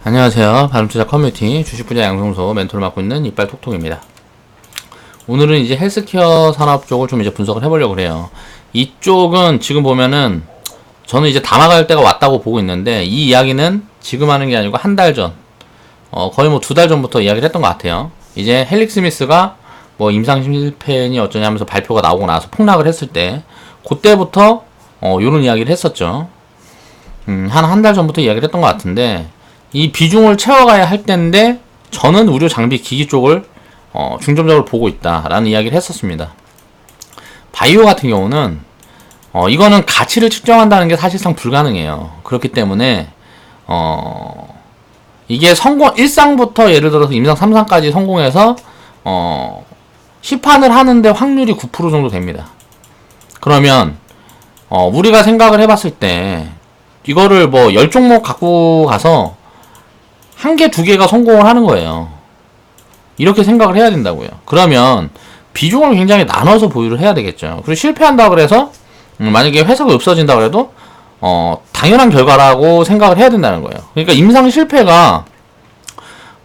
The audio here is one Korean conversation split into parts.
안녕하세요. 바람투자 커뮤니티 주식분야 양성소 멘토를 맡고 있는 이빨톡톡입니다. 오늘은 이제 헬스케어 산업 쪽을 좀 이제 분석을 해보려고 그래요. 이쪽은 지금 보면은 저는 이제 담아갈 때가 왔다고 보고 있는데, 이 이야기는 지금 하는 게 아니고 한 달 전, 거의 뭐 2달 전부터 이야기를 했던 것 같아요. 이제 헬릭 스미스가 뭐 임상 실패니 어쩌냐 하면서 발표가 나오고 나서 폭락을 했을 때, 그때부터 요런 이야기를 했었죠. 한 달 전부터 이야기를 했던 것 같은데, 이 비중을 채워가야 할 때인데 저는 의료 장비 기기 쪽을 중점적으로 보고 있다라는 이야기를 했었습니다. 바이오 같은 경우는 이거는 가치를 측정한다는 게 사실상 불가능해요. 그렇기 때문에 이게 성공 1상부터 예를 들어서 임상 3상까지 성공해서 시판을 하는데 확률이 9% 정도 됩니다. 그러면 우리가 생각을 해봤을 때 이거를 뭐 10종목 갖고 가서 1개, 2개가 성공을 하는 거예요. 이렇게 생각을 해야 된다고요. 그러면 비중을 굉장히 나눠서 보유를 해야 되겠죠. 그리고 실패한다 그래서 만약에 회사가 없어진다 그래도 당연한 결과라고 생각을 해야 된다는 거예요. 그러니까 임상 실패가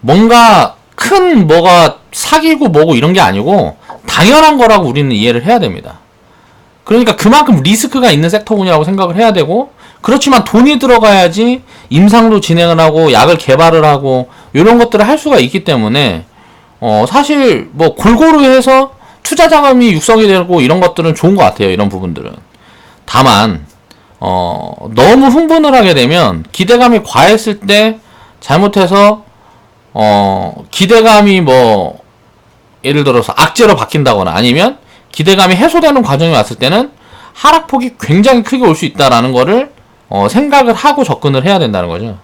뭔가 큰 뭐가 사기고 뭐고 이런 게 아니고 당연한 거라고 우리는 이해를 해야 됩니다. 그러니까 그만큼 리스크가 있는 섹터군이라고 생각을 해야 되고, 그렇지만 돈이 들어가야지 임상도 진행을 하고 약을 개발을 하고 이런 것들을 할 수가 있기 때문에 사실 뭐 골고루 해서 투자 자금이 육성이 되고 이런 것들은 좋은 것 같아요. 이런 부분들은. 다만 너무 흥분을 하게 되면 기대감이 과했을 때 잘못해서 기대감이 뭐 예를 들어서 악재로 바뀐다거나 아니면 기대감이 해소되는 과정이 왔을 때는 하락폭이 굉장히 크게 올 수 있다라는 거를 생각을 하고 접근을 해야 된다는 거죠.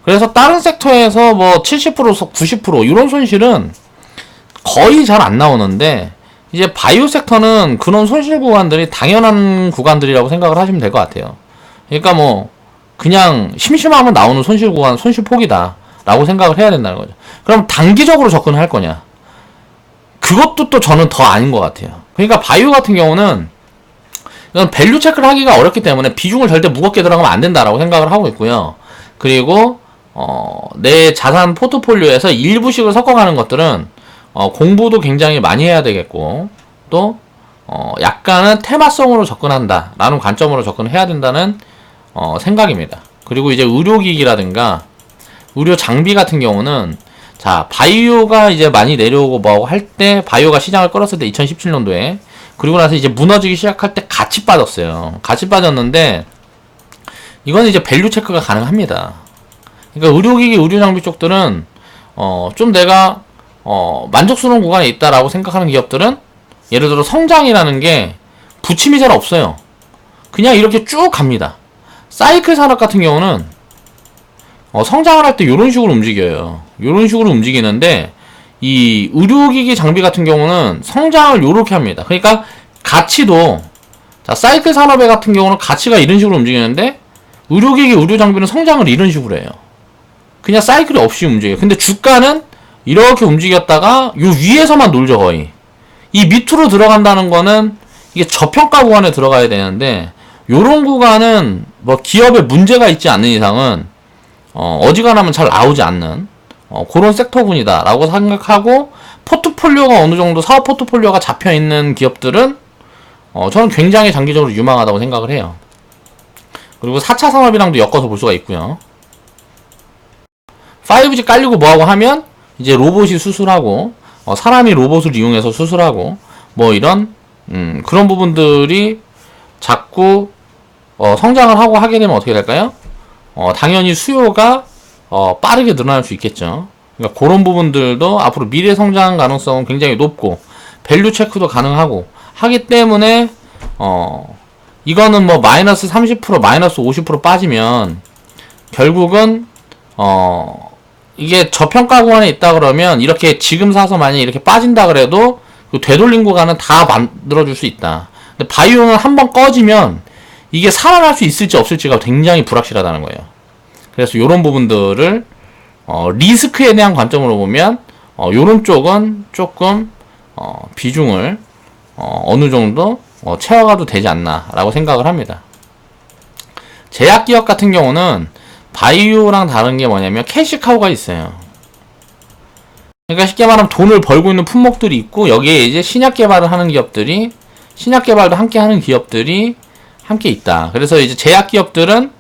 그래서 다른 섹터에서 뭐 70%, 90% 이런 손실은 거의 잘 안 나오는데, 이제 바이오 섹터는 그런 손실 구간들이 당연한 구간들이라고 생각을 하시면 될 것 같아요. 그러니까 뭐 그냥 심심하면 나오는 손실 구간, 손실 폭이다 라고 생각을 해야 된다는 거죠. 그럼 단기적으로 접근을 할 거냐? 그것도 또 저는 더 아닌 것 같아요. 그러니까 바이오 같은 경우는 이건 밸류 체크를 하기가 어렵기 때문에 비중을 절대 무겁게 들어가면 안 된다라고 생각을 하고 있고요. 그리고 내 자산 포트폴리오에서 일부씩을 섞어가는 것들은 공부도 굉장히 많이 해야 되겠고, 또 약간은 테마성으로 접근한다라는 관점으로 접근해야 된다는 생각입니다. 그리고 이제 의료기기라든가 의료 장비 같은 경우는, 자, 바이오가 이제 많이 내려오고 뭐하고 할 때, 바이오가 시장을 끌었을 때 2017년도에, 그리고 나서 이제 무너지기 시작할 때 같이 빠졌어요. 같이 빠졌는데 이건 이제 밸류 체크가 가능합니다. 그러니까 의료기기, 의료장비 쪽들은 좀 내가 만족스러운 구간에 있다라고 생각하는 기업들은, 예를 들어 성장이라는 게 부침이 잘 없어요. 그냥 이렇게 쭉 갑니다. 사이클 산업 같은 경우는 성장을 할 때 이런 식으로 움직여요. 이런 식으로 움직이는데, 이 의료기기 장비 같은 경우는 성장을 요렇게 합니다. 그러니까 가치도, 자, 사이클 산업의 같은 경우는 가치가 이런 식으로 움직이는데, 의료기기, 의료장비는 성장을 이런 식으로 해요. 그냥 사이클이 없이 움직여요. 근데 주가는 이렇게 움직였다가 요 위에서만 놀죠, 거의. 이 밑으로 들어간다는 거는 이게 저평가 구간에 들어가야 되는데, 요런 구간은 뭐 기업에 문제가 있지 않는 이상은 어지간하면 잘 나오지 않는 그런 섹터군이다 라고 생각하고, 포트폴리오가 어느 정도 사업 포트폴리오가 잡혀있는 기업들은 저는 굉장히 장기적으로 유망하다고 생각을 해요. 그리고 4차 산업이랑도 엮어서 볼 수가 있고요. 5G 깔리고 뭐하고 하면 이제 로봇이 수술하고 사람이 로봇을 이용해서 수술하고 뭐 이런 그런 부분들이 자꾸 성장을 하고 하게 되면 어떻게 될까요? 당연히 수요가 빠르게 늘어날 수 있겠죠. 그러니까 그런 부분들도 앞으로 미래 성장 가능성은 굉장히 높고, 밸류 체크도 가능하고 하기 때문에 이거는 뭐 마이너스 30%, 마이너스 50% 빠지면 결국은 이게 저평가 구간에 있다 그러면, 이렇게 지금 사서 만약에 이렇게 빠진다 그래도 그 되돌림 구간은 다 만들어줄 수 있다. 근데 바이오는 한번 꺼지면 이게 살아날 수 있을지 없을지가 굉장히 불확실하다는 거예요. 그래서 이런 부분들을 리스크에 대한 관점으로 보면 요런 쪽은 조금 비중을 어느 정도 채워가도 되지 않나 라고 생각을 합니다. 제약기업 같은 경우는 바이오랑 다른 게 뭐냐면 캐시카우가 있어요. 그러니까 쉽게 말하면 돈을 벌고 있는 품목들이 있고 여기에 이제 신약 개발을 하는 기업들이 신약 개발도 함께 하는 기업들이 함께 있다. 그래서 이제 제약 기업들은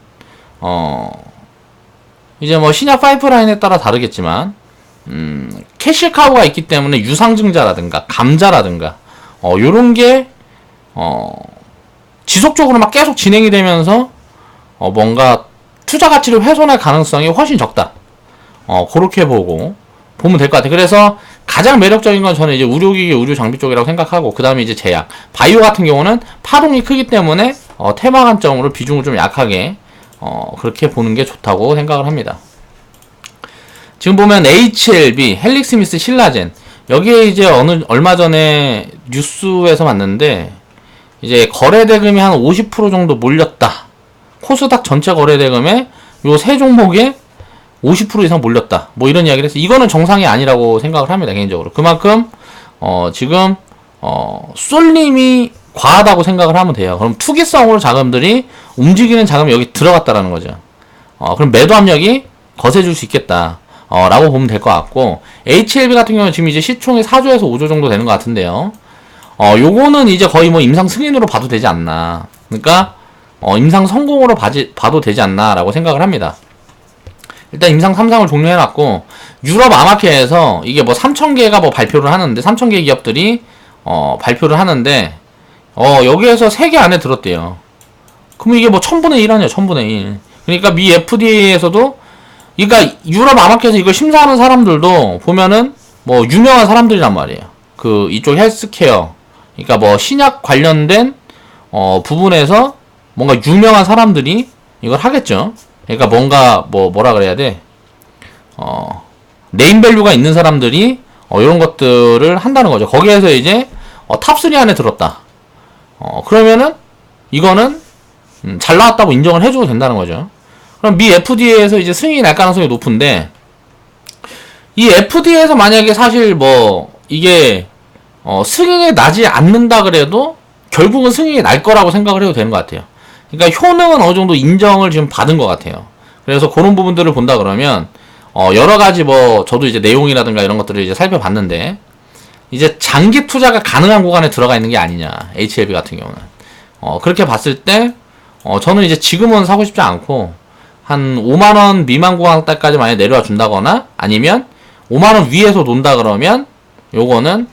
이제 뭐 신약 파이프라인에 따라 다르겠지만 캐시카우가 있기 때문에 유상증자라든가 감자라든가 요런 게 지속적으로 막 계속 진행이 되면서 뭔가 투자 가치를 훼손할 가능성이 훨씬 적다. 그렇게 보면 될 것 같아요. 그래서 가장 매력적인 건 저는 이제 의료기기, 의료장비 쪽이라고 생각하고, 그 다음에 이제 제약. 바이오 같은 경우는 파동이 크기 때문에, 테마 관점으로 비중을 좀 약하게, 그렇게 보는 게 좋다고 생각을 합니다. 지금 보면 HLB, 헬릭스미스 신라젠. 여기에 이제 얼마 전에 뉴스에서 봤는데, 이제 거래대금이 한 50% 정도 몰렸다. 코스닥 전체 거래대금에 요 세 종목에 50% 이상 몰렸다. 뭐 이런 이야기를 해서 이거는 정상이 아니라고 생각을 합니다. 개인적으로. 그만큼 지금 쏠림이 과하다고 생각을 하면 돼요. 그럼 투기성으로 자금들이 움직이는 자금이 여기 들어갔다라는 거죠. 그럼 매도 압력이 거세질 수 있겠다. 라고 보면 될 것 같고, HLB 같은 경우는 지금 이제 시총이 4조에서 5조 정도 되는 것 같은데요. 요거는 이제 거의 뭐 임상 승인으로 봐도 되지 않나. 그러니까 임상 성공으로 봐도 되지 않나 라고 생각을 합니다. 일단 임상 3상을 종료해놨고, 유럽 아마케에서 이게 뭐 3,000개가 뭐 발표를 하는데, 3,000개 기업들이 발표를 하는데, 여기에서 3개 안에 들었대요. 그럼 이게 뭐 1000분의 1 아니야, 1000분의 1. 그러니까 미 FDA에서도, 그러니까 유럽 아마케에서 이걸 심사하는 사람들도 보면은 뭐 유명한 사람들이란 말이에요. 그 이쪽 헬스케어, 그러니까 뭐 신약 관련된 부분에서 뭔가 유명한 사람들이 이걸 하겠죠. 그러니까 뭔가 뭐라 그래야 돼? 네임밸류가 있는 사람들이 이런 것들을 한다는 거죠. 거기에서 이제 탑3 안에 들었다. 그러면은 이거는 잘 나왔다고 인정을 해줘도 된다는 거죠. 그럼 미 FDA에서 이제 승인이 날 가능성이 높은데, 이 FDA에서 만약에 사실 뭐 이게 승인이 나지 않는다 그래도 결국은 승인이 날 거라고 생각을 해도 되는 것 같아요. 그러니까 효능은 어느 정도 인정을 지금 받은 것 같아요. 그래서 그런 부분들을 본다 그러면 여러 가지 뭐 저도 이제 내용이라든가 이런 것들을 이제 살펴봤는데, 이제 장기 투자가 가능한 구간에 들어가 있는 게 아니냐, HLB 같은 경우는. 그렇게 봤을 때 저는 이제 지금은 사고 싶지 않고 한 5만원 미만 구간까지 만약에 내려와 준다거나 아니면 5만원 위에서 논다 그러면 요거는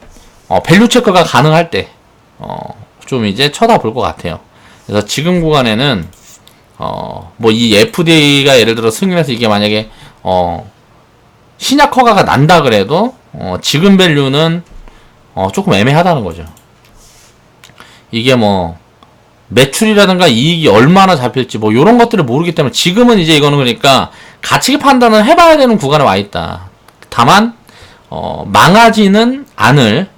밸류 체크가 가능할 때 좀 이제 쳐다볼 것 같아요. 그래서 지금 구간에는 뭐 이 FDA가 예를 들어 승인해서 이게 만약에 신약 허가가 난다 그래도 지금 밸류는 조금 애매하다는 거죠. 이게 뭐 매출이라든가 이익이 얼마나 잡힐지 뭐 요런 것들을 모르기 때문에 지금은 이제 이거는 그러니까 가치 판단을 해봐야 되는 구간에 와 있다. 다만 망하지는 않을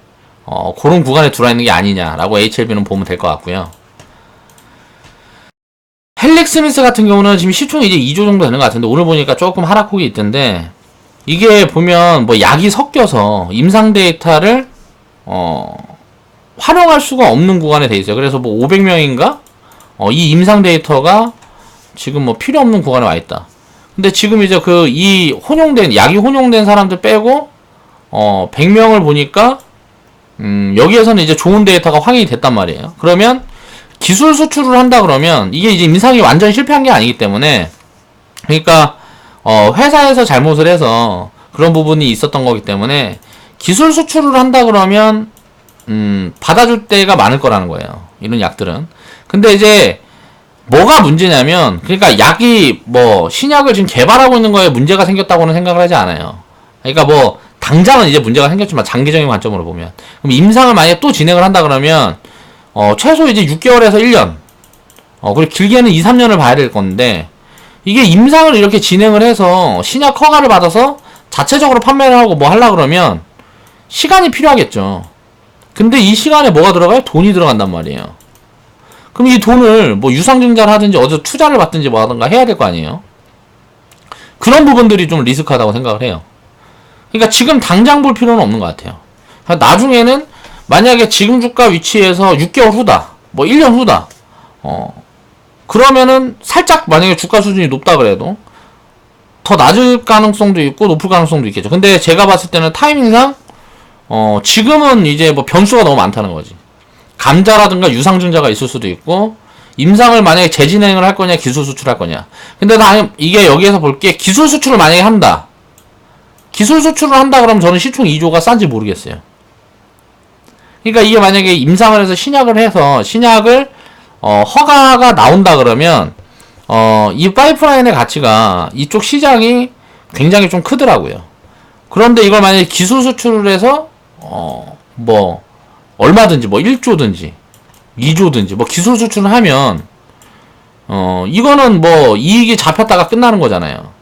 그런 구간에 들어와 있는 게 아니냐라고 HLB는 보면 될 것 같고요. 헬릭스미스 같은 경우는 지금 시총이 이제 2조 정도 되는 것 같은데, 오늘 보니까 조금 하락폭이 있던데, 이게 보면 뭐 약이 섞여서 임상 데이터를 활용할 수가 없는 구간에 돼 있어요. 그래서 뭐 500명인가? 이 임상 데이터가 지금 뭐 필요 없는 구간에 와 있다. 근데 지금 이제 약이 혼용된 사람들 빼고 100명을 보니까 여기에서는 이제 좋은 데이터가 확인이 됐단 말이에요. 그러면 기술 수출을 한다 그러면 이게 이제 임상이 완전 실패한 게 아니기 때문에, 그러니까 회사에서 잘못을 해서 그런 부분이 있었던 거기 때문에 기술 수출을 한다 그러면 받아줄 때가 많을 거라는 거예요, 이런 약들은. 근데 이제 뭐가 문제냐면, 그러니까 약이 뭐 신약을 지금 개발하고 있는 거에 문제가 생겼다고는 생각을 하지 않아요. 그러니까 뭐 당장은 이제 문제가 생겼지만 장기적인 관점으로 보면, 그럼 임상을 만약에 또 진행을 한다 그러면 최소 이제 6개월에서 1년, 그리고 길게는 2, 3년을 봐야 될 건데, 이게 임상을 이렇게 진행을 해서 신약 허가를 받아서 자체적으로 판매를 하고 뭐 하려고 그러면 시간이 필요하겠죠. 근데 이 시간에 뭐가 들어가요? 돈이 들어간단 말이에요. 그럼 이 돈을 뭐 유상증자를 하든지 어디서 투자를 받든지 뭐 하든가 해야 될 거 아니에요. 그런 부분들이 좀 리스크하다고 생각을 해요. 그러니까 지금 당장 볼 필요는 없는 것 같아요. 나중에는 만약에 지금 주가 위치에서 6개월 후다, 뭐 1년 후다, 그러면은 살짝 만약에 주가 수준이 높다 그래도 더 낮을 가능성도 있고 높을 가능성도 있겠죠. 근데 제가 봤을 때는 타이밍상 지금은 이제 뭐 변수가 너무 많다는 거지. 감자라든가 유상증자가 있을 수도 있고, 임상을 만약에 재진행을 할 거냐 기술 수출할 거냐. 근데 이게 여기에서 볼 게 기술 수출을 만약에 한다. 기술 수출을 한다 그러면 저는 시총 2조가 싼지 모르겠어요. 그러니까 이게 만약에 임상을 해서 신약을 허가가 나온다 그러면 이 파이프라인의 가치가 이쪽 시장이 굉장히 좀 크더라고요. 그런데 이걸 만약에 기술 수출을 해서 뭐 얼마든지 뭐 1조든지 2조든지 뭐 기술 수출을 하면 이거는 뭐 이익이 잡혔다가 끝나는 거잖아요.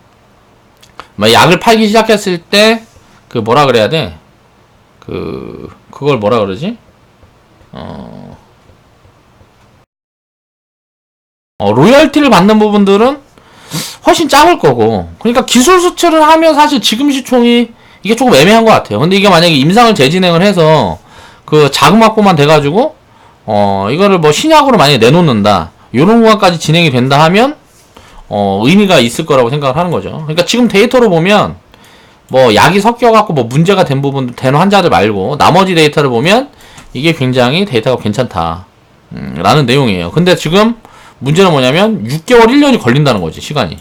막 약을 팔기 시작했을 때 그 뭐라 그래야 돼? 그걸 뭐라 그러지? 로열티를 받는 부분들은 훨씬 작을 거고. 그러니까 기술 수출을 하면 사실 지금 시총이 이게 조금 애매한 것 같아요. 근데 이게 만약에 임상을 재진행을 해서 그 자금 확보만 돼가지고 이거를 뭐 신약으로 만약에 내놓는다, 요런 구간까지 진행이 된다 하면 의미가 있을 거라고 생각을 하는 거죠. 그러니까 지금 데이터로 보면 뭐 약이 섞여갖고 뭐 문제가 된 부분, 된 환자들 말고 나머지 데이터를 보면 이게 굉장히 데이터가 괜찮다 라는 내용이에요. 근데 지금 문제는 뭐냐면 6개월 1년이 걸린다는 거지, 시간이.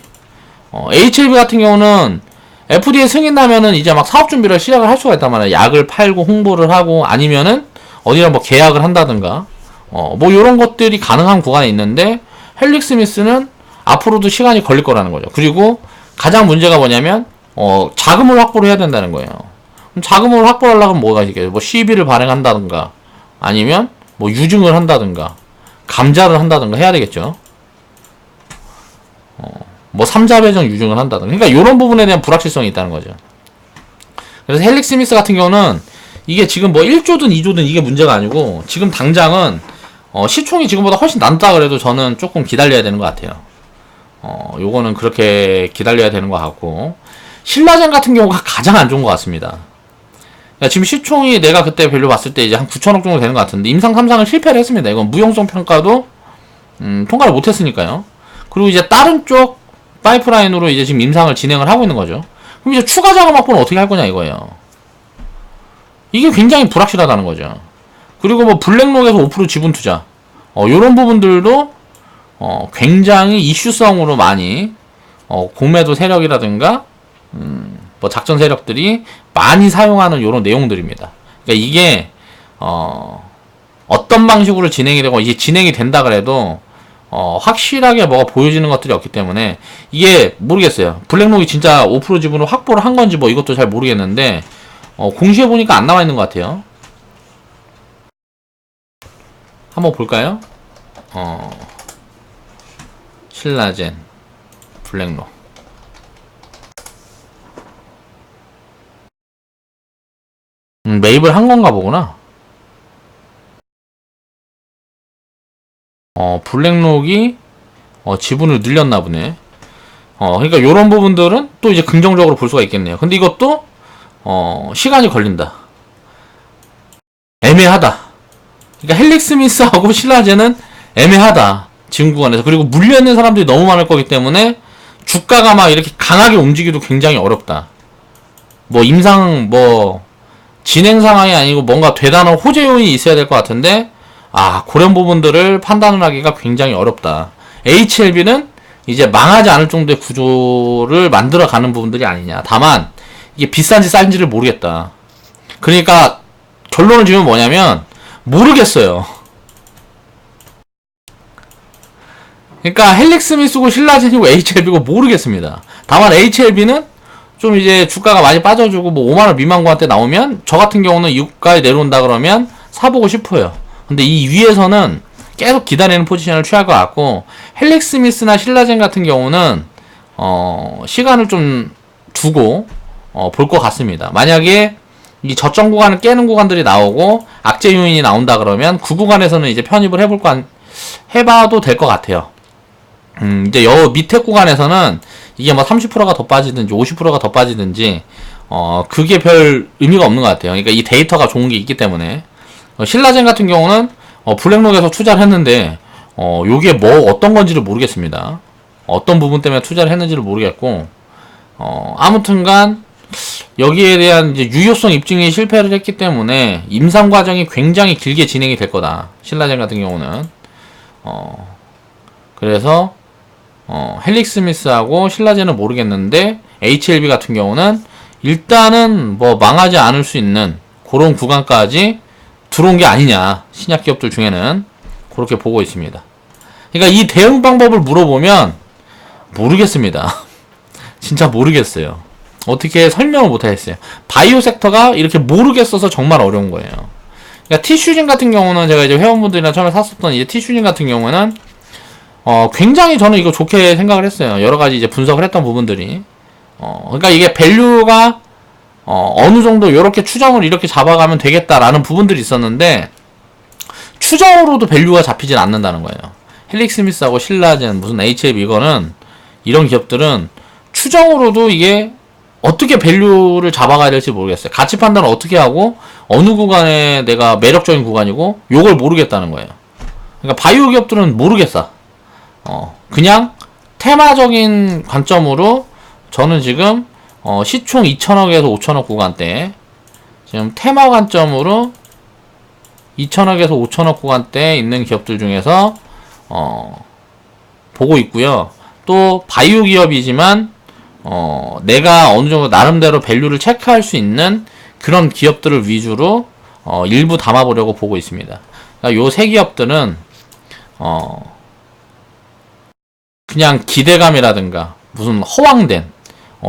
HLB 같은 경우는 FDA 승인 나면은 이제 막 사업 준비를 시작을 할 수가 있단 말이야. 약을 팔고 홍보를 하고 아니면은 어디랑 뭐 계약을 한다든가 뭐 요런 것들이 가능한 구간에 있는데, 헬릭스미스는 앞으로도 시간이 걸릴 거라는 거죠. 그리고 가장 문제가 뭐냐면 자금을 확보를 해야 된다는 거예요. 그럼 자금을 확보하려면 뭐가 있겠어요? 뭐 CB를 발행한다든가 아니면 뭐 유증을 한다든가 감자를 한다든가 해야 되겠죠. 뭐 3자 배정 유증을 한다든가. 그러니까 이런 부분에 대한 불확실성이 있다는 거죠. 그래서 헬릭스미스 같은 경우는 이게 지금 뭐 1조든 2조든 이게 문제가 아니고, 지금 당장은 시총이 지금보다 훨씬 낮다 그래도 저는 조금 기다려야 되는 것 같아요. 요거는 그렇게 기다려야 되는 것 같고, 신라젠 같은 경우가 가장 안 좋은 것 같습니다. 그러니까 지금 시총이 내가 그때 밸류 봤을 때 이제 한 9천억 정도 되는 것 같은데, 임상 3상을 실패를 했습니다. 이건 무용성 평가도 통과를 못했으니까요. 그리고 이제 다른 쪽 파이프라인으로 이제 지금 임상을 진행을 하고 있는 거죠. 그럼 이제 추가 자금 확보는 어떻게 할 거냐 이거예요. 이게 굉장히 불확실하다는 거죠. 그리고 뭐 블랙록에서 5% 지분 투자, 요런 부분들도 굉장히 이슈성으로 많이 공매도 세력이라든가 뭐 작전 세력들이 많이 사용하는 요런 내용들입니다. 그러니까 이게 어떤 방식으로 진행이 되고 이게 진행이 된다 그래도 확실하게 뭐가 보여지는 것들이 없기 때문에 이게 모르겠어요. 블랙록이 진짜 5% 지분을 확보를 한 건지 뭐 이것도 잘 모르겠는데 공시해 보니까 안 나와 있는 것 같아요. 한번 볼까요? 신라젠 블랙록 매입을 한 건가 보구나. 블랙록이 지분을 늘렸나 보네. 그러니까 요런 부분들은 또 이제 긍정적으로 볼 수가 있겠네요. 근데 이것도 시간이 걸린다. 애매하다. 그러니까 헬릭스미스하고 신라젠은 애매하다. 지금 구간에서. 그리고 물려있는 사람들이 너무 많을 거기 때문에 주가가 막 이렇게 강하게 움직이도 굉장히 어렵다. 뭐 임상 뭐 진행 상황이 아니고 뭔가 대단한 호재 요인이 있어야 될 것 같은데, 그런 부분들을 판단을 하기가 굉장히 어렵다. HLB는 이제 망하지 않을 정도의 구조를 만들어 가는 부분들이 아니냐. 다만 이게 비싼지 싼지를 모르겠다. 그러니까 결론을 지으면 뭐냐면 모르겠어요. 그러니까 헬릭스미스고 신라젠이고 HLB고 모르겠습니다. 다만 HLB는 좀 이제 주가가 많이 빠져주고 뭐 5만원 미만 구간대 나오면 저 같은 경우는 유가에 내려온다 그러면 사보고 싶어요. 근데 이 위에서는 계속 기다리는 포지션을 취할 것 같고, 헬릭스미스나 신라젠 같은 경우는 시간을 좀 두고 볼 것 같습니다. 만약에 이 저점 구간을 깨는 구간들이 나오고 악재 요인이 나온다 그러면 그 구간에서는 이제 편입을 해봐도 될 것 같아요. 이제 여 밑에 구간에서는 이게 뭐 30%가 더 빠지든지 50%가 더 빠지든지 그게 별 의미가 없는 것 같아요. 그러니까 이 데이터가 좋은 게 있기 때문에. 신라젠 같은 경우는 블랙록에서 투자를 했는데 요게 뭐 어떤 건지를 모르겠습니다. 어떤 부분 때문에 투자를 했는지를 모르겠고, 아무튼간 여기에 대한 이제 유효성 입증이 실패를 했기 때문에 임상 과정이 굉장히 길게 진행이 될 거다. 신라젠 같은 경우는 그래서 헬릭스미스하고 신라젠은 모르겠는데 HLB 같은 경우는 일단은 뭐 망하지 않을 수 있는 그런 구간까지 들어온 게 아니냐, 신약 기업들 중에는 그렇게 보고 있습니다. 그러니까 이 대응 방법을 물어보면 모르겠습니다. 진짜 모르겠어요. 어떻게 설명을 못하겠어요. 바이오 섹터가 이렇게 모르겠어서 정말 어려운 거예요. 그러니까 티슈진 같은 경우는 제가 이제 회원분들이랑 처음에 샀었던 이제 티슈진 같은 경우는 굉장히 저는 이거 좋게 생각을 했어요. 여러 가지 이제 분석을 했던 부분들이. 그러니까 이게 밸류가 어느 정도 이렇게 추정을 이렇게 잡아가면 되겠다라는 부분들이 있었는데 추정으로도 밸류가 잡히진 않는다는 거예요. 헬릭스미스하고 신라젠, 무슨 HLB 이거는 이런 기업들은 추정으로도 이게 어떻게 밸류를 잡아가야 될지 모르겠어요. 가치 판단을 어떻게 하고 어느 구간에 내가 매력적인 구간이고 요걸 모르겠다는 거예요. 그러니까 바이오 기업들은 모르겠어. 그냥 테마적인 관점으로 저는 지금 시총 2천억에서 5천억 구간대 지금 테마 관점으로 2천억에서 5천억 구간대에 있는 기업들 중에서 보고 있고요. 또 바이오 기업이지만 내가 어느 정도 나름대로 밸류를 체크할 수 있는 그런 기업들을 위주로 일부 담아보려고 보고 있습니다. 그러니까 요 세 기업들은 그냥 기대감이라든가 무슨 허황된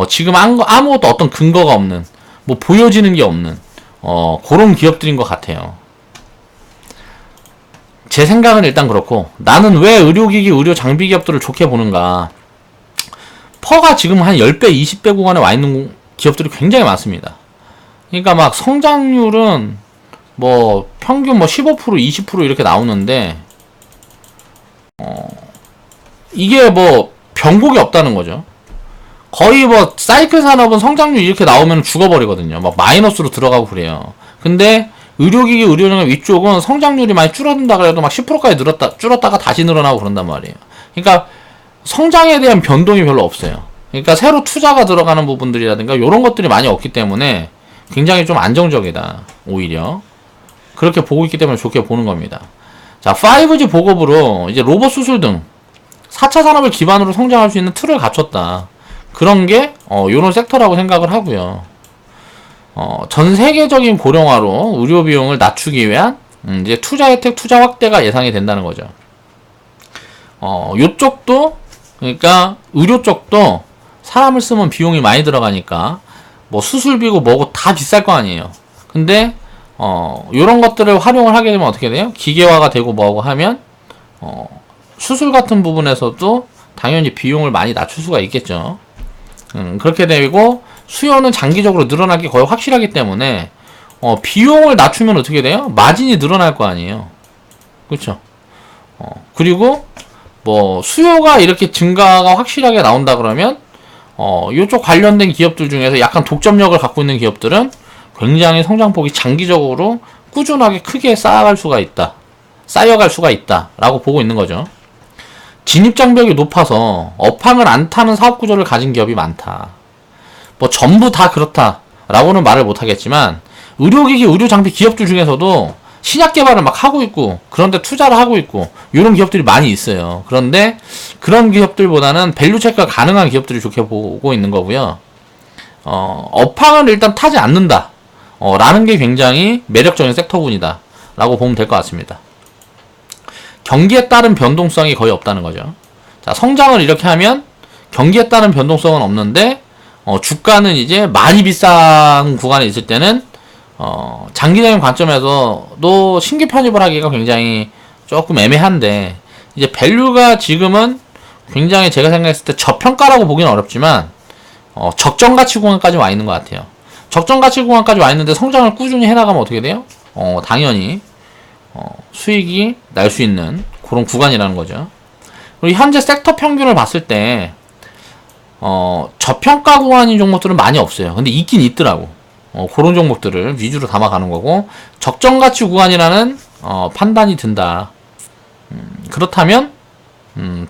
지금 아무것도 어떤 근거가 없는 뭐 보여지는 게 없는 그런 기업들인 것 같아요. 제 생각은 일단 그렇고, 나는 왜 의료기기, 의료장비 기업들을 좋게 보는가. 퍼가 지금 한 10배, 20배 구간에 와 있는 기업들이 굉장히 많습니다. 그러니까 막 성장률은 뭐 평균 뭐 15%, 20% 이렇게 나오는데 이게 뭐 변곡이 없다는 거죠. 거의 뭐 사이클 산업은 성장률 이렇게 나오면 죽어버리거든요. 막 마이너스로 들어가고 그래요. 근데 의료기기, 의료장비 위쪽은 성장률이 많이 줄어든다 그래도 막 10%까지 줄었다가 다시 늘어나고 그런단 말이에요. 그러니까 성장에 대한 변동이 별로 없어요. 그러니까 새로 투자가 들어가는 부분들이라든가 이런 것들이 많이 없기 때문에 굉장히 좀 안정적이다. 오히려 그렇게 보고 있기 때문에 좋게 보는 겁니다. 자, 5G 보급으로 이제 로봇 수술 등 4차 산업을 기반으로 성장할 수 있는 틀을 갖췄다. 그런 게 요런 섹터라고 생각을 하고요. 전 세계적인 고령화로 의료 비용을 낮추기 위한 이제 투자 혜택, 투자 확대가 예상이 된다는 거죠. 요쪽도, 그러니까 의료 쪽도 사람을 쓰면 비용이 많이 들어가니까 뭐 수술비고 뭐고 다 비쌀 거 아니에요. 근데 요런 것들을 활용을 하게 되면 어떻게 돼요? 기계화가 되고 뭐하고 하면 수술 같은 부분에서도 당연히 비용을 많이 낮출 수가 있겠죠. 그렇게 되고 수요는 장기적으로 늘어날 게 거의 확실하기 때문에 비용을 낮추면 어떻게 돼요? 마진이 늘어날 거 아니에요. 그렇죠? 그리고 뭐 수요가 이렇게 증가가 확실하게 나온다 그러면 이쪽 관련된 기업들 중에서 약간 독점력을 갖고 있는 기업들은 굉장히 성장폭이 장기적으로 꾸준하게 크게 쌓아갈 수가 있다. 쌓여갈 수가 있다라고 보고 있는 거죠. 진입장벽이 높아서 업황을 안 타는 사업 구조를 가진 기업이 많다. 뭐 전부 다 그렇다라고는 말을 못하겠지만 의료기기, 의료장비 기업들 중에서도 신약 개발을 막 하고 있고 그런데 투자를 하고 있고 이런 기업들이 많이 있어요. 그런데 그런 기업들보다는 밸류 체크가 가능한 기업들이 좋게 보고 있는 거고요. 업황을 일단 타지 않는다. 라는 게 굉장히 매력적인 섹터군이다. 라고 보면 될 것 같습니다. 경기에 따른 변동성이 거의 없다는 거죠. 자, 성장을 이렇게 하면 경기에 따른 변동성은 없는데 주가는 이제 많이 비싼 구간에 있을 때는 장기적인 관점에서도 신규 편입을 하기가 굉장히 조금 애매한데 이제 밸류가 지금은 굉장히 제가 생각했을 때 저평가라고 보기는 어렵지만 적정가치 구간까지 와 있는 것 같아요. 적정가치 구간까지 와 있는데 성장을 꾸준히 해나가면 어떻게 돼요? 당연히 수익이 날 수 있는 그런 구간이라는 거죠. 그리고 현재 섹터 평균을 봤을 때 저평가 구간인 종목들은 많이 없어요. 근데 있긴 있더라고. 그런 종목들을 위주로 담아가는 거고 적정가치 구간이라는 판단이 든다. 그렇다면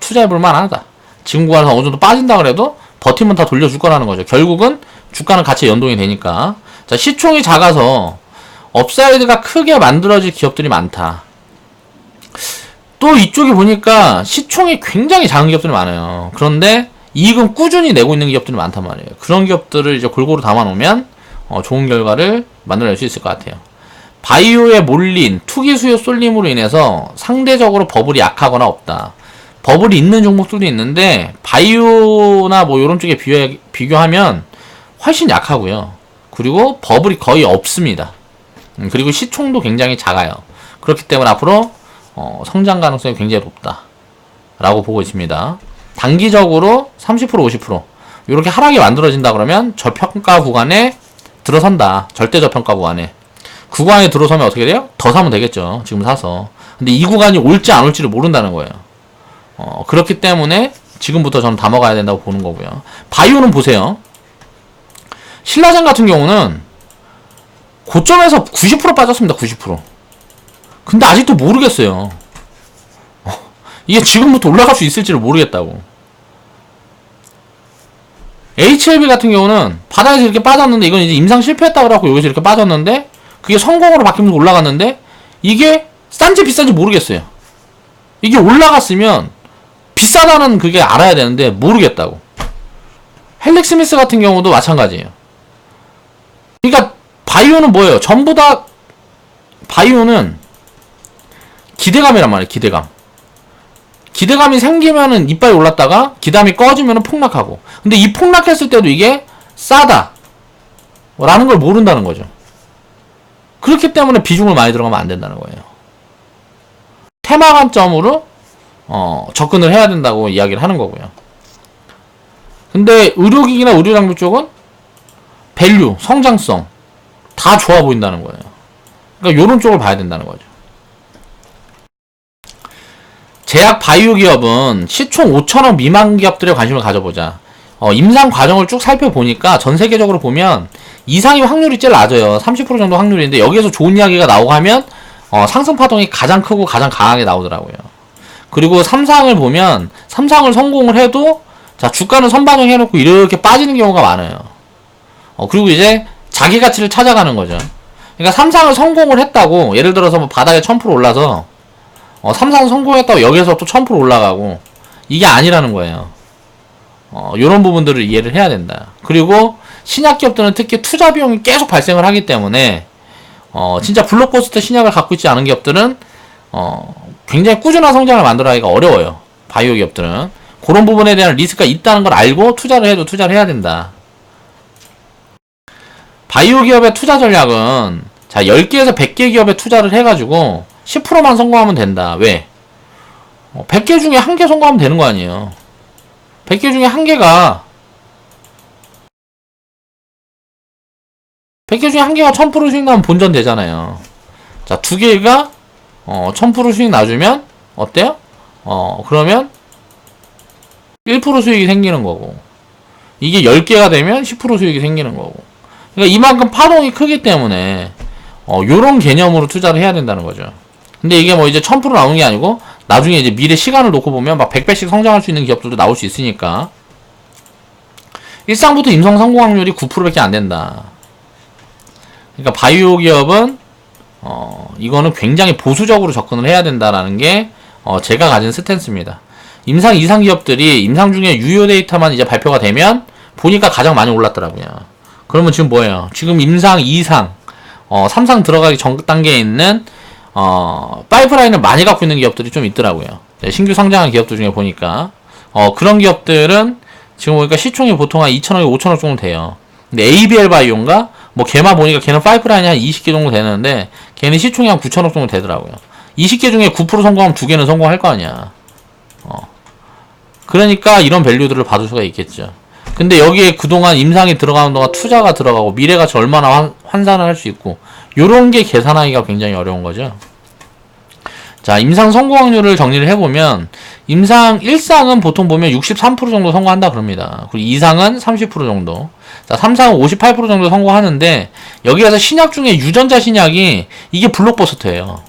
투자해볼 만하다. 지금 구간에서 어느 정도 빠진다 그래도 버티면 다 돌려줄 거라는 거죠. 결국은 주가는 같이 연동이 되니까. 자, 시총이 작아서 업사이드가 크게 만들어질 기업들이 많다. 또 이쪽에 보니까 시총이 굉장히 작은 기업들이 많아요. 그런데 이익은 꾸준히 내고 있는 기업들이 많단 말이에요. 그런 기업들을 이제 골고루 담아놓으면 좋은 결과를 만들어낼 수 있을 것 같아요. 바이오에 몰린 투기 수요 쏠림으로 인해서 상대적으로 버블이 약하거나 없다. 버블이 있는 종목들도 있는데 바이오나 뭐 이런 쪽에 비교하면 훨씬 약하고요. 그리고 버블이 거의 없습니다. 그리고 시총도 굉장히 작아요. 그렇기 때문에 앞으로 성장 가능성이 굉장히 높다 라고 보고 있습니다. 단기적으로 30% 50% 이렇게 하락이 만들어진다 그러면 저평가 구간에 들어선다. 절대 저평가 구간에 들어서면 어떻게 돼요? 더 사면 되겠죠. 지금 사서. 근데 이 구간이 올지 안 올지를 모른다는 거예요. 그렇기 때문에 지금부터 저는 다 먹어야 된다고 보는 거고요. 바이오는 보세요. 신라젠 같은 경우는 고점에서 90% 빠졌습니다. 90%. 근데 아직도 모르겠어요. 이게 지금부터 올라갈 수 있을지를 모르겠다고. HLB 같은 경우는 바닥에서 이렇게 빠졌는데 이건 이제 임상 실패했다고 하고 여기서 이렇게 빠졌는데 그게 성공으로 바뀌면서 올라갔는데 이게 싼지 비싼지 모르겠어요. 이게 올라갔으면 비싸다는 그게 알아야 되는데 모르겠다고. 헬릭스미스 같은 경우도 마찬가지예요. 그러니까 바이오는 뭐예요? 전부 다 바이오는 기대감이란 말이에요. 기대감이 생기면은 이빨이 올랐다가 기대감이 꺼지면은 폭락하고. 근데 이 폭락했을 때도 이게 싸다 라는 걸 모른다는 거죠. 그렇기 때문에 비중을 많이 들어가면 안 된다는 거예요. 테마 관점으로 접근을 해야 된다고 이야기를 하는 거고요. 근데 의료기기나 의료장비 쪽은 밸류, 성장성 다 좋아 보인다는 거예요. 그러니까 요런 쪽을 봐야 된다는 거죠. 제약 바이오 기업은 시총 5천억 미만 기업들에 관심을 가져보자. 임상 과정을 쭉 살펴보니까 전 세계적으로 보면 이상이 확률이 제일 낮아요. 30% 정도 확률인데 여기에서 좋은 이야기가 나오고 하면 상승 파동이 가장 크고 가장 강하게 나오더라고요. 그리고 3상을 보면 3상을 성공을 해도 자 주가는 선반영 해놓고 이렇게 빠지는 경우가 많아요. 그리고 이제 자기 가치를 찾아가는 거죠. 그러니까 3상을 성공을 했다고 예를 들어서 뭐 바닥에 1000% 올라서 3상 성공했다고 여기서 또 1000% 올라가고 이게 아니라는 거예요. 요런 부분들을 이해를 해야 된다. 그리고 신약 기업들은 특히 투자 비용이 계속 발생을 하기 때문에 진짜 블록버스터 신약을 갖고 있지 않은 기업들은 굉장히 꾸준한 성장을 만들어가기가 어려워요. 바이오 기업들은 그런 부분에 대한 리스크가 있다는 걸 알고 투자를 해도 투자를 해야 된다. 바이오 기업의 투자 전략은 자 10개에서 100개 기업에 투자를 해가지고 10%만 성공하면 된다. 왜? 100개 중에 1개 성공하면 되는 거 아니에요. 100개 중에 1개가 100개 중에 1개가 1000% 수익 나면 본전 되잖아요. 자, 2개가 1000% 수익 나주면 어때요? 그러면 1% 수익이 생기는 거고 이게 10개가 되면 10% 수익이 생기는 거고 그러니까 이만큼 파동이 크기 때문에 요런 개념으로 투자를 해야 된다는 거죠. 근데 이게 뭐 이제 1000% 나오는 게 아니고 나중에 이제 미래 시간을 놓고 보면 막 100배씩 성장할 수 있는 기업들도 나올 수 있으니까 일상부터 임상 성공 확률이 9%밖에 안 된다. 그러니까 바이오 기업은 이거는 굉장히 보수적으로 접근을 해야 된다라는 게 제가 가진 스탠스입니다. 임상 이상 기업들이 임상 중에 유효 데이터만 이제 발표가 되면 보니까 가장 많이 올랐더라고요. 그러면 지금 뭐예요? 지금 임상 2상 3상 들어가기 전 단계에 있는 파이프라인을 많이 갖고 있는 기업들이 좀 있더라고요. 신규 상장한 기업들 중에 보니까 그런 기업들은 지금 보니까 시총이 보통 한 2천억에 5천억 정도 돼요. 근데 ABL 바이오인가 뭐 걔만 보니까 걔는 파이프라인이 한 20개 정도 되는데 걔는 시총이 한 9천억 정도 되더라고요. 20개 중에 9% 성공하면 2개는 성공할 거 아니야. 그러니까 이런 밸류들을 받을 수가 있겠죠. 근데 여기에 그동안 임상이 들어가는 동안 투자가 들어가고 미래가 얼마나 환산을 할 수 있고 요런 게 계산하기가 굉장히 어려운 거죠. 자, 임상 성공 확률을 정리를 해보면 임상 1상은 보통 보면 63% 정도 성공한다 그럽니다. 그리고 2상은 30% 정도. 자, 3상은 58% 정도 성공하는데 여기에서 신약 중에 유전자 신약이 이게 블록버스터예요.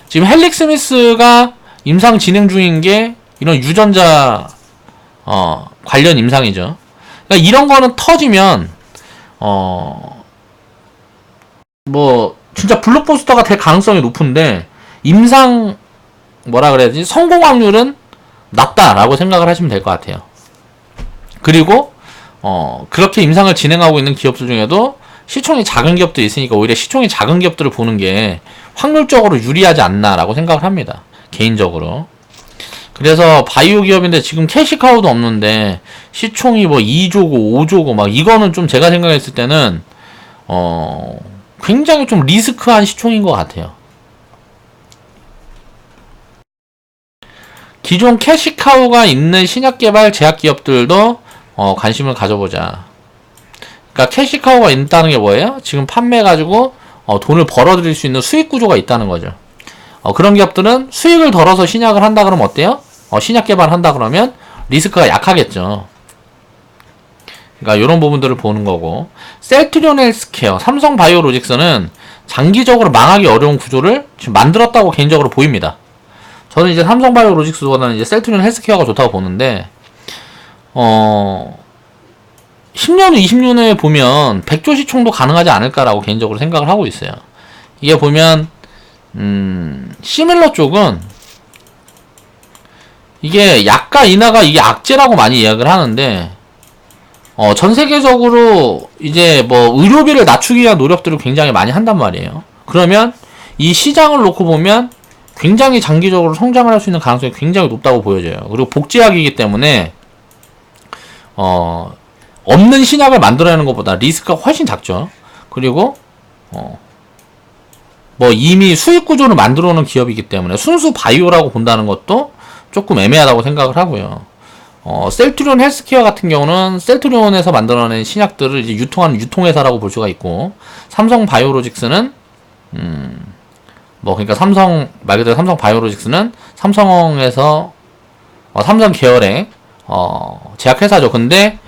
지금 헬릭스미스가 임상 진행 중인 게 이런 유전자 관련 임상이죠. 그러니까 이런 거는 터지면 뭐 진짜 블록버스터가 될 가능성이 높은데 임상 뭐라 그래야 되지? 성공 확률은 낮다라고 생각을 하시면 될 것 같아요. 그리고 그렇게 임상을 진행하고 있는 기업들 중에도 시총이 작은 기업도 있으니까 오히려 시총이 작은 기업들을 보는 게 확률적으로 유리하지 않나라고 생각을 합니다. 개인적으로. 그래서 바이오 기업인데 지금 캐시카우도 없는데 시총이 뭐 2조고 5조고 막 이거는 좀 제가 생각했을 때는 굉장히 좀 리스크한 시총인 것 같아요. 기존 캐시카우가 있는 신약개발 제약기업들도 관심을 가져보자. 그러니까 캐시카우가 있다는 게 뭐예요? 지금 판매해가지고 돈을 벌어들일 수 있는 수익 구조가 있다는 거죠. 그런 기업들은 수익을 덜어서 신약을 한다 그러면 어때요? 신약 개발한다 그러면 리스크가 약하겠죠. 그러니까 이런 부분들을 보는 거고, 셀트리온 헬스케어, 삼성 바이오로직스는 장기적으로 망하기 어려운 구조를 지금 만들었다고 개인적으로 보입니다. 저는 이제 삼성 바이오로직스보다는 이제 셀트리온 헬스케어가 좋다고 보는데, 10년 후, 20년 후에 보면 100조 시총도 가능하지 않을까라고 개인적으로 생각을 하고 있어요. 이게 보면 시밀러 쪽은 이게 약가 인하가 이게 악재라고 많이 이야기를 하는데 전 세계적으로 이제 뭐 의료비를 낮추기 위한 노력들을 굉장히 많이 한단 말이에요. 그러면 이 시장을 놓고 보면 굉장히 장기적으로 성장을 할 수 있는 가능성이 굉장히 높다고 보여져요. 그리고 복제약이기 때문에 없는 신약을 만들어내는 것보다 리스크가 훨씬 작죠. 그리고 뭐 이미 수익 구조를 만들어 놓은 기업이기 때문에 순수 바이오라고 본다는 것도 조금 애매하다고 생각을 하고요. 셀트리온 헬스케어 같은 경우는 셀트리온에서 만들어낸 신약들을 이제 유통하는 유통회사라고 볼 수가 있고, 삼성 바이오로직스는 그러니까 말 그대로 삼성 바이오로직스는 삼성에서 삼성 계열의 제약회사죠. 근데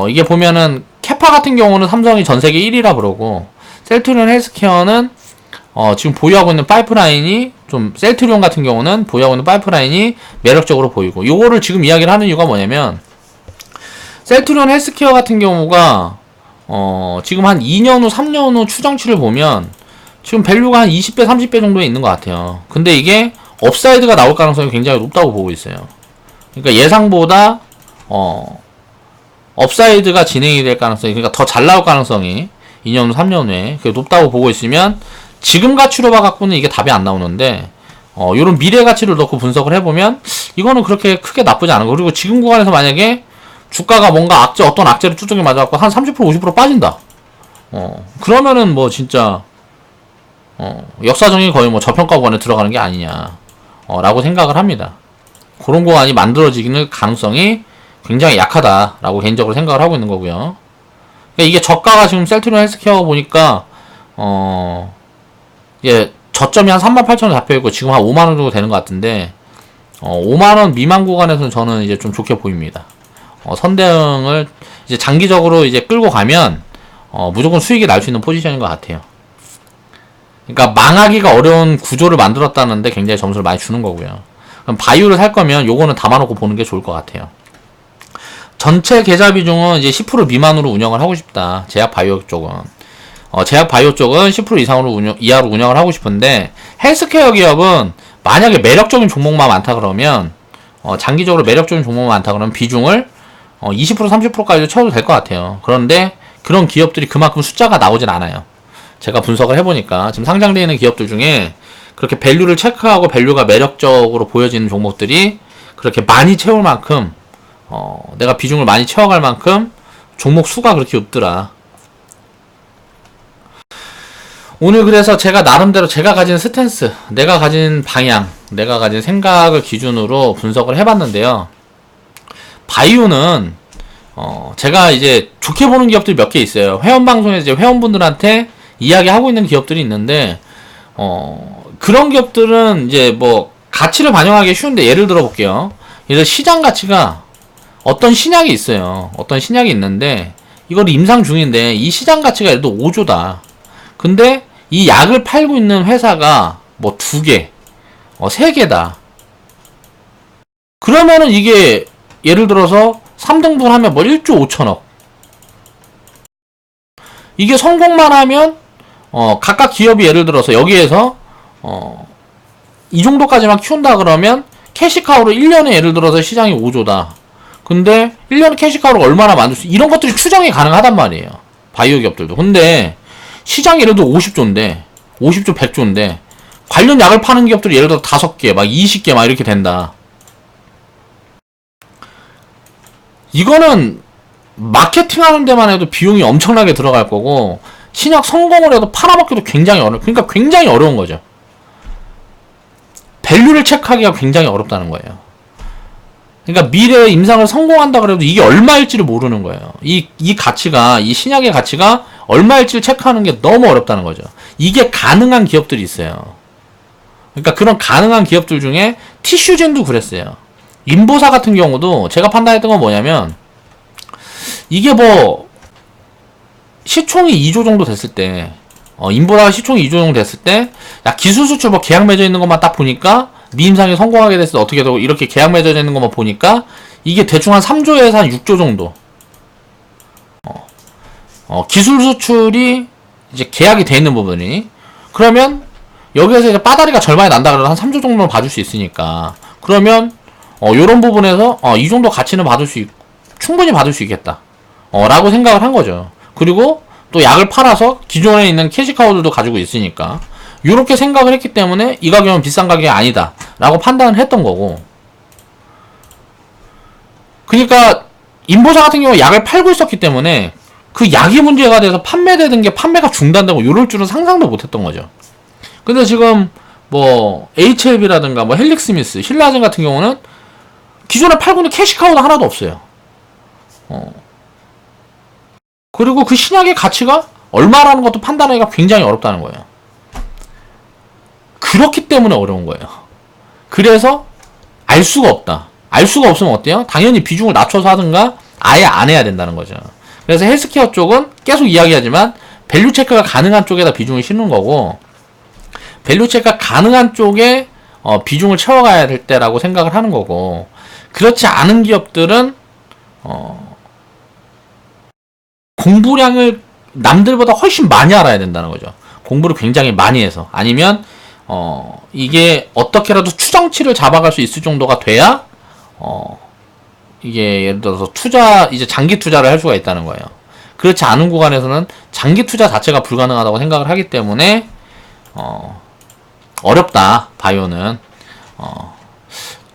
이게 보면은 캐파 같은 경우는 삼성이 전 세계 1위라 그러고, 셀트리온 헬스케어는 지금 보유하고 있는 파이프라인이 좀, 셀트리온 같은 경우는 보유하고 있는 파이프라인이 매력적으로 보이고, 요거를 지금 이야기를 하는 이유가 뭐냐면, 셀트리온 헬스케어 같은 경우가 지금 한 2년 후 3년 후 추정치를 보면 지금 밸류가 한 20배 30배 정도에 있는 것 같아요. 근데 이게 업사이드가 나올 가능성이 굉장히 높다고 보고 있어요. 그러니까 예상보다 업사이드가 진행이 될 가능성이, 그러니까 더 잘 나올 가능성이 2년 후 3년 후에 높다고 보고 있으면, 지금 가치로 봐갖고는 이게 답이 안 나오는데 요런 미래 가치를 넣고 분석을 해보면 이거는 그렇게 크게 나쁘지 않은 거. 그리고 지금 구간에서 만약에 주가가 뭔가 어떤 악재를 뚜껑에 맞아갖고 한 30% 50% 빠진다, 그러면은 뭐 진짜 역사적인 거의 뭐 저평가 구간에 들어가는 게 아니냐 라고 생각을 합니다. 그런 구간이 만들어지는 가능성이 굉장히 약하다라고 개인적으로 생각을 하고 있는 거고요. 그러니까 이게 저가가 지금 셀트리온 헬스케어 보니까 예, 저점이 한 38,000원 잡혀있고 지금 한 5만원 정도 되는 것 같은데 5만원 미만 구간에서는 저는 이제 좀 좋게 보입니다. 선대응을 이제 장기적으로 이제 끌고 가면 무조건 수익이 날 수 있는 포지션인 것 같아요. 그러니까 망하기가 어려운 구조를 만들었다는데 굉장히 점수를 많이 주는 거고요. 그럼 바이오를 살 거면 요거는 담아놓고 보는 게 좋을 것 같아요. 전체 계좌 비중은 이제 10% 미만으로 운영을 하고 싶다. 제약 바이오 쪽은. 제약 바이오 쪽은 10% 이하로 운영을 하고 싶은데, 헬스케어 기업은 만약에 매력적인 종목만 많다 그러면, 장기적으로 매력적인 종목만 많다 그러면 비중을 20% 30%까지도 채워도 될 것 같아요. 그런데 그런 기업들이 그만큼 숫자가 나오진 않아요. 제가 분석을 해보니까 지금 상장되어 있는 기업들 중에 그렇게 밸류를 체크하고 밸류가 매력적으로 보여지는 종목들이 그렇게 많이 채울 만큼, 내가 비중을 많이 채워갈 만큼 종목 수가 그렇게 없더라. 오늘 그래서 제가 나름대로 제가 가진 스탠스, 내가 가진 방향, 내가 가진 생각을 기준으로 분석을 해봤는데요. 바이오는 제가 이제 좋게 보는 기업들이 몇 개 있어요. 회원방송에서 이제 회원분들한테 이야기하고 있는 기업들이 있는데, 그런 기업들은 이제 뭐 가치를 반영하기 쉬운데, 예를 들어 볼게요. 예를 들어 시장 가치가 어떤 신약이 있어요. 어떤 신약이 있는데 이걸 임상 중인데 이 시장 가치가 예를 들어 5조다. 근데 이 약을 팔고 있는 회사가 뭐 2개, 3개다. 그러면은 이게 예를 들어서 3등분 하면 뭐 1조 5천억. 이게 성공만 하면 각각 기업이 예를 들어서 여기에서 이 정도까지만 키운다 그러면 캐시카우로 1년에 예를 들어서 시장이 5조다. 근데 1년에 캐시카우를 얼마나 만들 수, 이런 것들이 추정이 가능하단 말이에요. 바이오 기업들도. 근데 시장이 예를 들어 50조인데 50조 100조인데 관련 약을 파는 기업들이 예를 들어 5개 막 20개 막 이렇게 된다. 이거는 마케팅하는 데만 해도 비용이 엄청나게 들어갈 거고, 신약 성공을 해도 팔아먹기도 굉장히 그러니까 굉장히 어려운 거죠. 밸류를 체크하기가 굉장히 어렵다는 거예요. 그러니까 미래에 임상을 성공한다 그래도 이게 얼마일지를 모르는 거예요. 이 가치가, 이 신약의 가치가 얼마일지를 체크하는 게 너무 어렵다는 거죠. 이게 가능한 기업들이 있어요. 그러니까 그런 가능한 기업들 중에 티슈젠도 그랬어요. 인보사 같은 경우도 제가 판단했던 건 뭐냐면, 이게 뭐 시총이 2조 정도 됐을 때, 인보사가 시총이 2조 정도 됐을 때, 야, 기술 수출 뭐 계약 맺어 있는 것만 딱 보니까 미임상이 성공하게 됐을 때 어떻게 되고 이렇게 계약 맺어 있는 것만 보니까 이게 대충 한 3조에서 한 6조 정도. 기술 수출이 이제 계약이 돼 있는 부분이, 그러면 여기에서 이제 빠다리가 절반이 난다 그래도 한 3조 정도는 봐줄 수 있으니까, 그러면 요런 부분에서 이 정도 가치는 충분히 받을 수 있겠다 라고 생각을 한 거죠. 그리고 또 약을 팔아서 기존에 있는 캐시카우들도 가지고 있으니까 요렇게 생각을 했기 때문에 이 가격은 비싼 가격이 아니다 라고 판단을 했던 거고, 그러니까 인보사 같은 경우 약을 팔고 있었기 때문에 그 약이 문제가 돼서 판매되는 게 판매가 중단되고 요럴 줄은 상상도 못했던 거죠. 근데 지금 뭐 HLB라든가 뭐 헬릭스미스, 신라젠 같은 경우는 기존에 팔고 있는 캐시카우도 하나도 없어요. 그리고 그 신약의 가치가 얼마라는 것도 판단하기가 굉장히 어렵다는 거예요. 그렇기 때문에 어려운 거예요. 그래서 알 수가 없다. 알 수가 없으면 어때요? 당연히 비중을 낮춰서 하든가 아예 안 해야 된다는 거죠. 그래서 헬스케어 쪽은 계속 이야기하지만 밸류 체크가 가능한 쪽에다 비중을 싣는 거고, 밸류 체크가 가능한 쪽에 비중을 채워가야 될 때라고 생각을 하는 거고, 그렇지 않은 기업들은 공부량을 남들보다 훨씬 많이 알아야 된다는 거죠. 공부를 굉장히 많이 해서, 아니면 이게 어떻게라도 추정치를 잡아갈 수 있을 정도가 돼야 이게 예를 들어서 이제 장기 투자를 할 수가 있다는 거예요. 그렇지 않은 구간에서는 장기 투자 자체가 불가능하다고 생각을 하기 때문에 어렵다, 바이오는.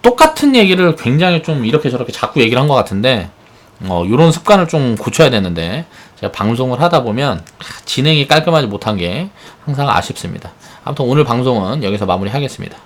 똑같은 얘기를 굉장히 좀 이렇게 저렇게 자꾸 얘기를 한 것 같은데, 요런 습관을 좀 고쳐야 되는데, 제가 방송을 하다 보면 진행이 깔끔하지 못한 게 항상 아쉽습니다. 아무튼 오늘 방송은 여기서 마무리하겠습니다.